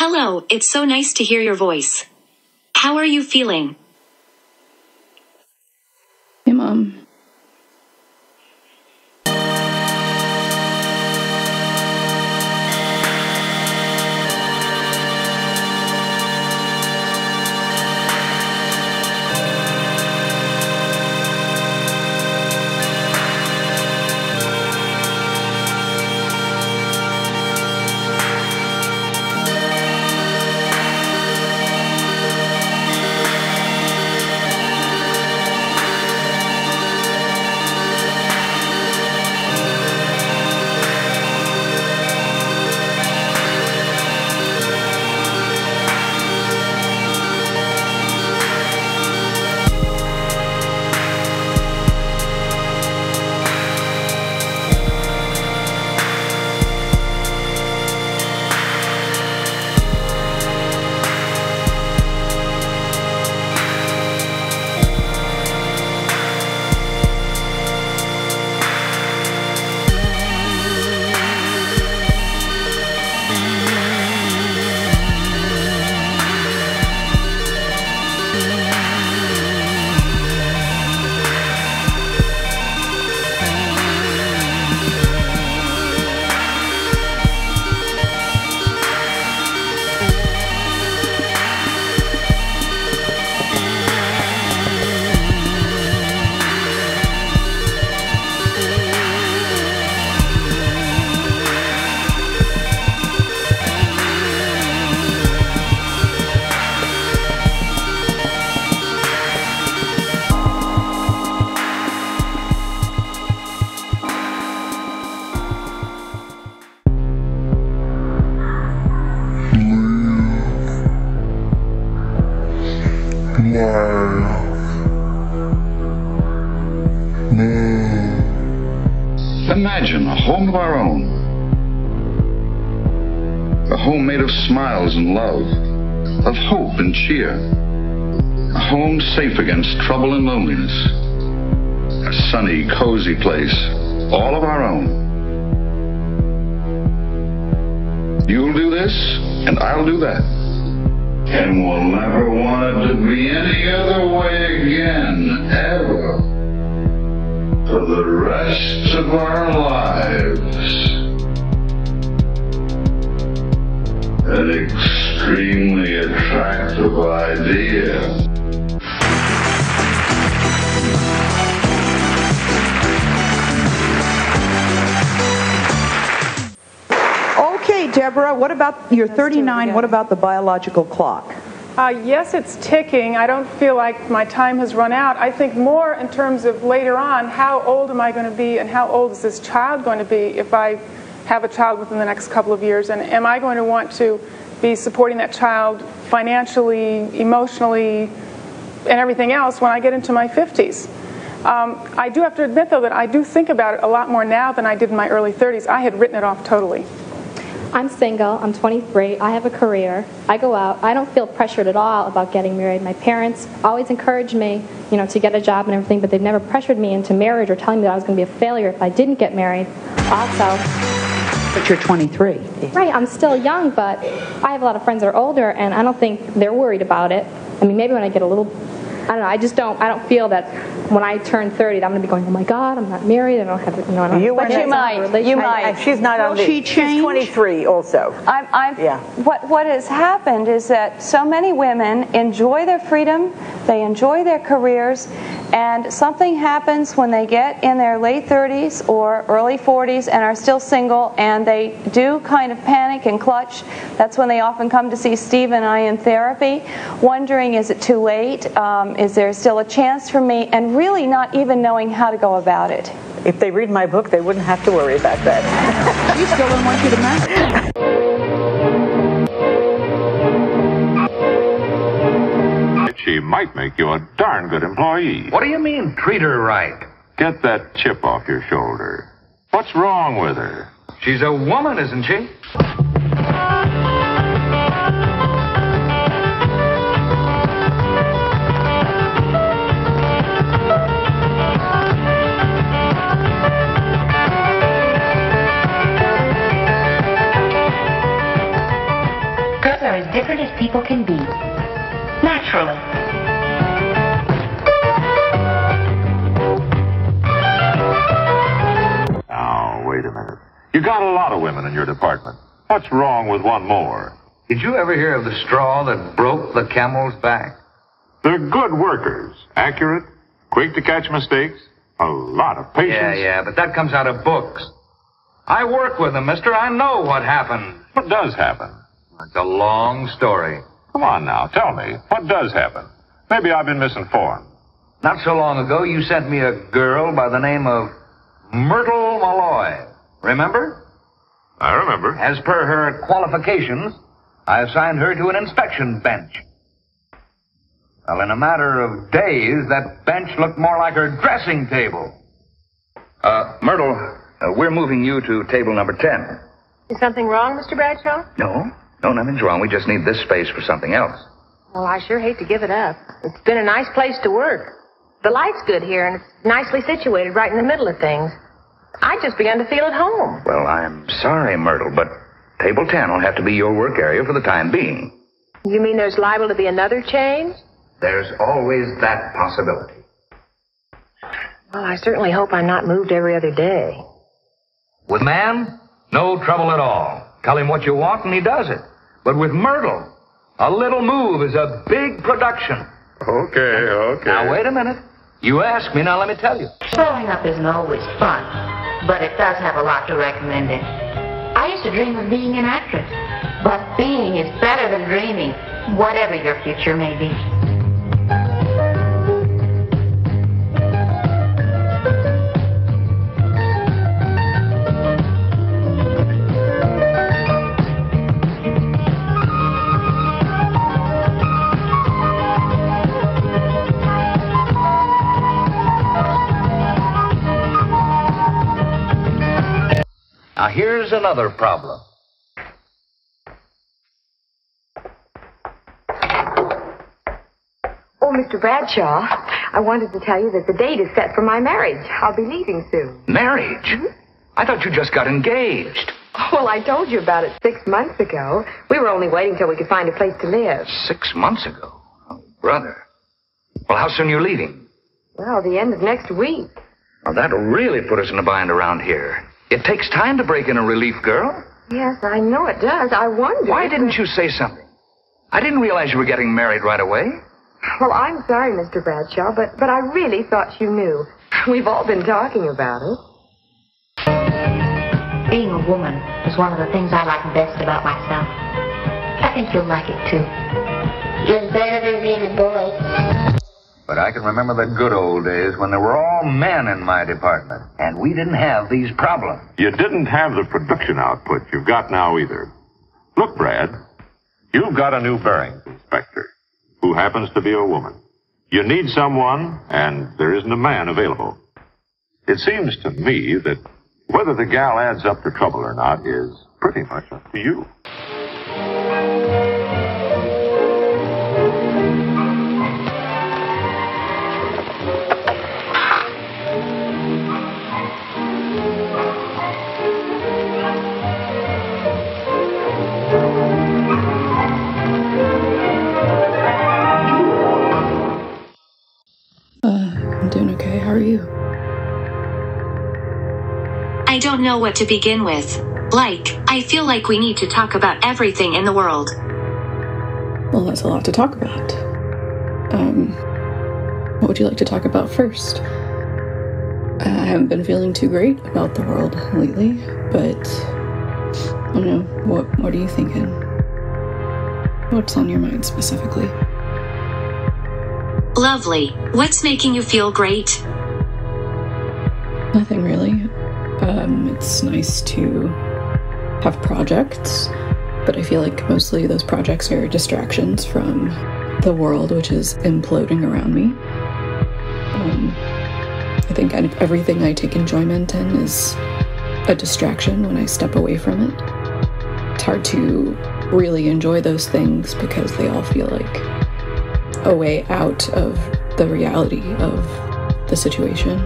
Hello, it's so nice to hear your voice. How are you feeling? Hey, Mom. Imagine a home of our own. A home made of smiles and love, of hope and cheer. A home safe against trouble and loneliness. A sunny, cozy place, all of our own. You'll do this, and I'll do that. And we'll never want it to be any other way again, ever. For the rest of our lives. An extremely attractive idea. Okay, Deborah, what about, you're 39, what about the biological clock? Yes, it's ticking. I don't feel like my time has run out. I think more in terms of later on, how old am I going to be and how old is this child going to be if I have a child within the next couple of years? And am I going to want to be supporting that child financially, emotionally, and everything else when I get into my 50s? I do have to admit, though, that I do think about it a lot more now than I did in my early 30s. I had written it off totally. I'm single, I'm 23, I have a career, I go out, I don't feel pressured at all about getting married. My parents always encouraged me, to get a job and everything, but they've never pressured me into marriage or telling me that I was going to be a failure if I didn't get married. Also... But you're 23. Right, I'm still young, but I have a lot of friends that are older, and I don't think they're worried about it. I mean, maybe when I get a little... I don't know, I don't feel that when I turn 30 that I'm going to be going, oh my God, I'm not married, I don't have, I don't you might. She's not on the... She's 23 also. What has happened is that so many women enjoy their freedom, they enjoy their careers, and something happens when they get in their late 30s or early 40s and are still single, and they do kind of panic and clutch. That's when they often come to see Steve and I in therapy, wondering, is it too late? Is there still a chance for me? And really not even knowing how to go about it. If they read my book, they wouldn't have to worry about that. She still don't want you to marry. She might make you a darn good employee. What do you mean, treat her right? Get that chip off your shoulder. What's wrong with her? She's a woman, isn't she? people can be. Naturally. Now, wait a minute. You got a lot of women in your department. What's wrong with one more? Did you ever hear of the straw that broke the camel's back? They're good workers. Accurate, quick to catch mistakes, a lot of patience. Yeah, but that comes out of books. I work with them, mister. I know what happened. What does happen? It's a long story. Come on now, tell me. What does happen? Maybe I've been misinformed. Not so long ago, you sent me a girl by the name of Myrtle Malloy. Remember? I remember. As per her qualifications, I assigned her to an inspection bench. Well, in a matter of days, that bench looked more like her dressing table. Myrtle, we're moving you to table number 10. Is something wrong, Mr. Bradshaw? No, nothing's wrong. We just need this space for something else. Well, I sure hate to give it up. It's been a nice place to work. The light's good here, and it's nicely situated right in the middle of things. I just began to feel at home. Well, I'm sorry, Myrtle, but table 10 will have to be your work area for the time being. You mean there's liable to be another change? There's always that possibility. Well, I certainly hope I'm not moved every other day. With man, no trouble at all. Tell him what you want and he does it. But with Myrtle, a little move is a big production. Okay. Now, wait a minute. You asked me, now let me tell you. Growing up isn't always fun, but it does have a lot to recommend it. I used to dream of being an actress, but being is better than dreaming, whatever your future may be. Now, here's another problem. Oh, Mr. Bradshaw, I wanted to tell you that the date is set for my marriage. I'll be leaving soon. Marriage? Mm-hmm. I thought you just got engaged. Oh, well, I told you about it 6 months ago. We were only waiting till we could find a place to live. 6 months ago? Oh, brother. Well, how soon are you leaving? Well, the end of next week. Well, that'll really put us in a bind around here. It takes time to break in a relief girl. Yes, I know it does. I wonder. Why didn't you say something? I didn't realize you were getting married right away. Well, I'm sorry, Mr. Bradshaw, but I really thought you knew. We've all been talking about it. Being a woman is one of the things I like best about myself. I think you'll like it, too. It's better than being a boy. But I can remember the good old days when there were all men in my department, and we didn't have these problems. You didn't have the production output you've got now either. Look, Brad, you've got a new bearings inspector who happens to be a woman. You need someone, and there isn't a man available. It seems to me that whether the gal adds up to trouble or not is pretty much up to you. I'm doing okay. How are you? I don't know what to begin with. I feel like we need to talk about everything in the world. Well, that's a lot to talk about. What would you like to talk about first? I haven't been feeling too great about the world lately, but I don't know. What are you thinking? What's on your mind specifically? Lovely. What's making you feel great? Nothing really. It's nice to have projects, but I feel like mostly those projects are distractions from the world, which is imploding around me. I think everything I take enjoyment in is a distraction when I step away from it. It's hard to really enjoy those things because they all feel like a way out of the reality of the situation.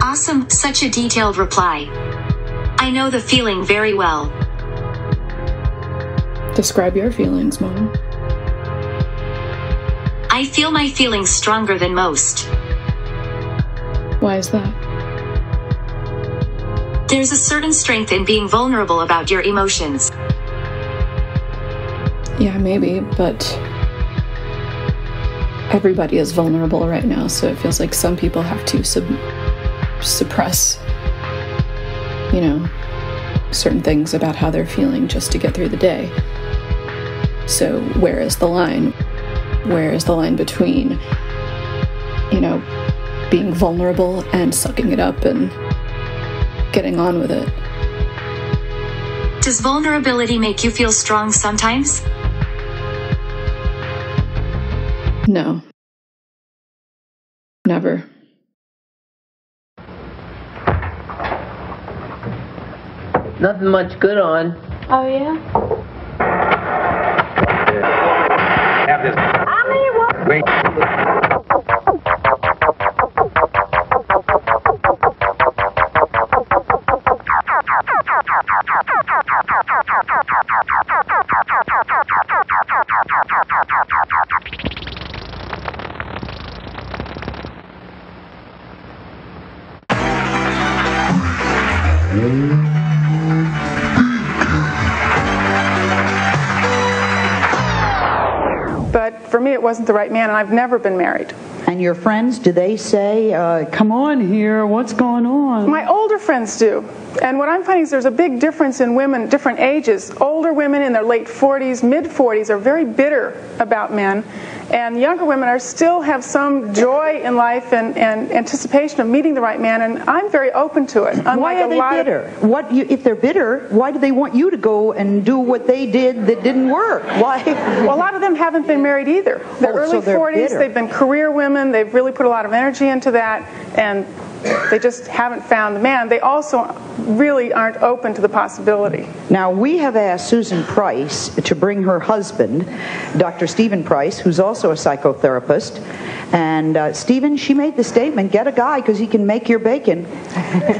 Awesome, such a detailed reply. I know the feeling very well. Describe your feelings, Mom. I feel my feelings stronger than most. Why is that? There's a certain strength in being vulnerable about your emotions. Yeah, maybe, but everybody is vulnerable right now, so it feels like some people have to suppress, you know, certain things about how they're feeling just to get through the day. So where is the line? Where is the line between, you know, being vulnerable and sucking it up and getting on with it? Does vulnerability make you feel strong sometimes? No. Never. Nothing much good on. Oh, yeah? Have this. Wait. But for me, it wasn't the right man, and I've never been married. And your friends, do they say, come on here, what's going on? My older friends do. And what I'm finding is there's a big difference in women, different ages. Older women in their late 40s, mid-40s are very bitter about men. And younger women still have some joy in life and anticipation of meeting the right man, and I'm very open to it. Why are they bitter? If they're bitter, why do they want you to go and do what they did that didn't work? Why? Well, a lot of them haven't been married either. They're early 40s, bitter. They've been career women, they've really put a lot of energy into that, and they just haven't found the man. They also really aren't open to the possibility. Now, we have asked Susan Price to bring her husband, Dr. Stephen Price, who's also a psychotherapist. And Stephen, she made the statement, get a guy because he can make your bacon.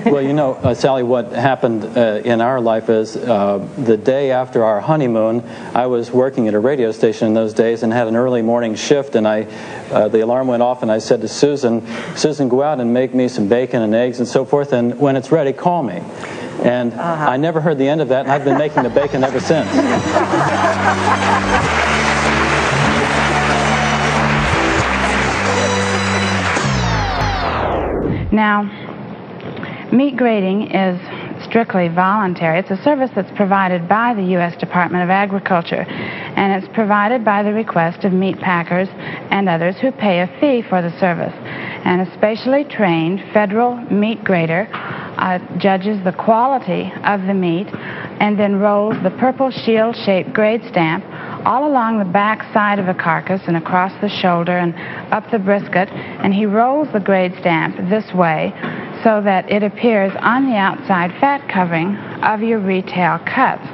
Well, you know, Sally, what happened in our life is the day after our honeymoon, I was working at a radio station in those days and had an early morning shift, and the alarm went off, and I said to Susan, go out and make me some bacon and eggs and so forth, and when it's ready, call me. And I never heard the end of that, and I've been making the bacon ever since. Now, meat grading is strictly voluntary. It's a service that's provided by the U.S. Department of Agriculture, and it's provided by the request of meat packers and others who pay a fee for the service. And a specially trained federal meat grader judges the quality of the meat and then rolls the purple shield-shaped grade stamp all along the back side of a carcass and across the shoulder and up the brisket, and he rolls the grade stamp this way so that it appears on the outside fat covering of your retail cuts.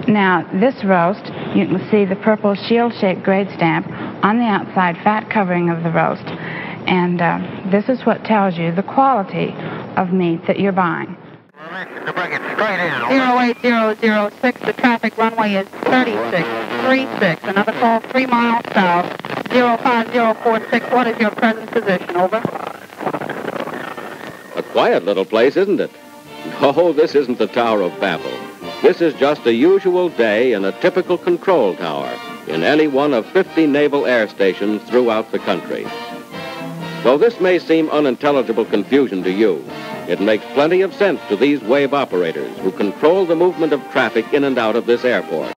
Now, this roast, you can see the purple shield-shaped grade stamp on the outside fat covering of the roast, and this is what tells you the quality of meat that you're buying. 08006, the traffic runway is 3636. Another call 3 miles south, 05046. What is your present position? Over. A quiet little place, isn't it? No, this isn't the Tower of Babel. This is just a usual day in a typical control tower in any one of 50 naval air stations throughout the country. Though this may seem unintelligible confusion to you, it makes plenty of sense to these wave operators who control the movement of traffic in and out of this airport.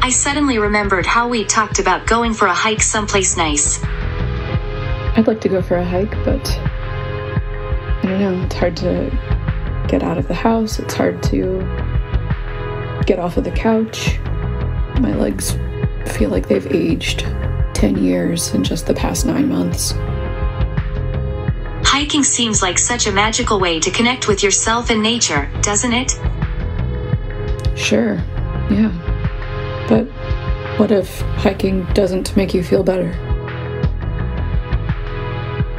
I suddenly remembered how we talked about going for a hike someplace nice. I'd like to go for a hike, but I don't know, it's hard to get out of the house, it's hard to get off of the couch. My legs feel like they've aged 10 years in just the past 9 months. Hiking seems like such a magical way to connect with yourself and nature, doesn't it? Sure, yeah. But what if hiking doesn't make you feel better?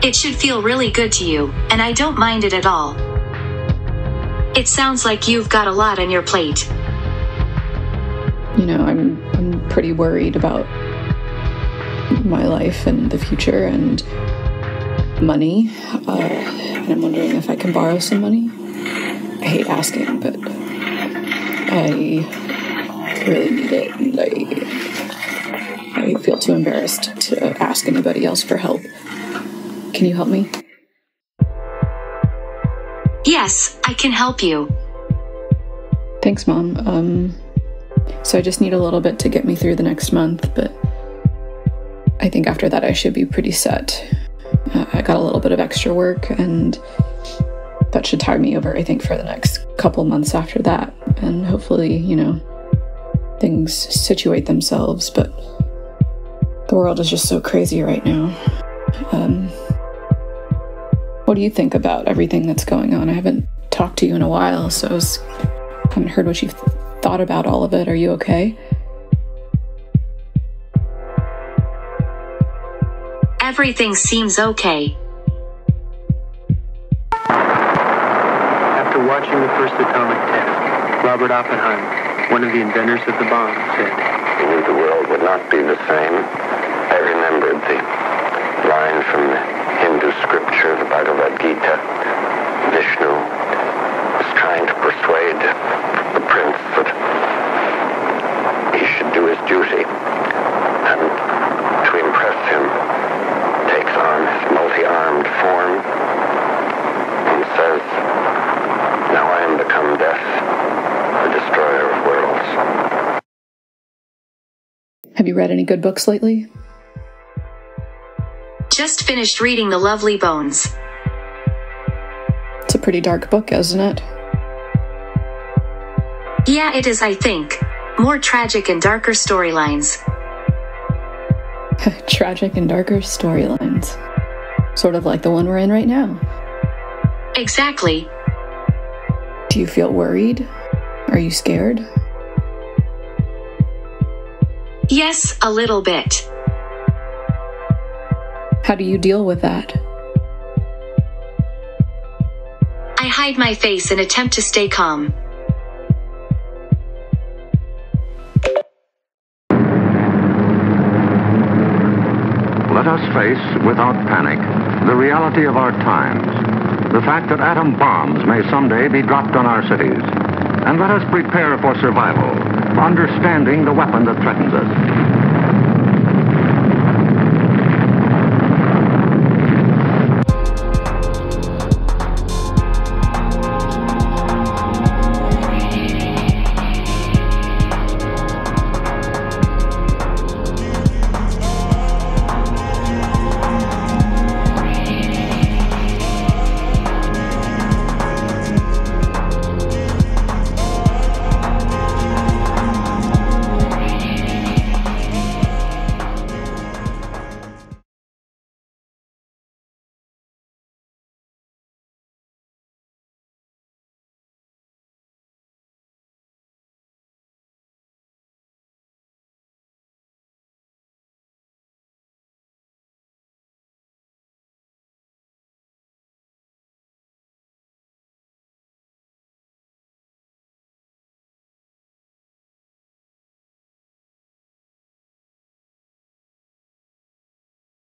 It should feel really good to you, and I don't mind it at all. It sounds like you've got a lot on your plate. You know, I'm pretty worried about my life and the future and money. And I'm wondering if I can borrow some money. I hate asking, but I really need it, and I feel too embarrassed to ask anybody else for help. Can you help me? Yes, I can help you. Thanks, Mom. So I just need a little bit to get me through the next month, but I think after that I should be pretty set. I got a little bit of extra work, and that should tide me over, I think, for the next couple months after that. And hopefully, you know, things situate themselves, but the world is just so crazy right now. What do you think about everything that's going on? I haven't talked to you in a while, so I haven't heard what you've thought about all of it. Are you okay? Everything seems okay. After watching the first atomic test, Robert Oppenheimer, one of the inventors of the bomb, said, I knew the world would not be the same. I remembered the line from the Hindu scripture, the Bhagavad Gita. Vishnu was trying to persuade the prince that he should do his duty, and to impress him, takes on his multi-armed form and says, now I am become death, the destroyer of worlds. Have you read any good books lately? Just finished reading The Lovely Bones. It's a pretty dark book, isn't it? Yeah, it is, I think. More tragic and darker storylines. Tragic and darker storylines. Sort of like the one we're in right now. Exactly. Do you feel worried? Are you scared? Yes, a little bit. How do you deal with that? I hide my face and attempt to stay calm. Let us face, without panic, the reality of our times. The fact that atom bombs may someday be dropped on our cities. And let us prepare for survival, understanding the weapon that threatens us.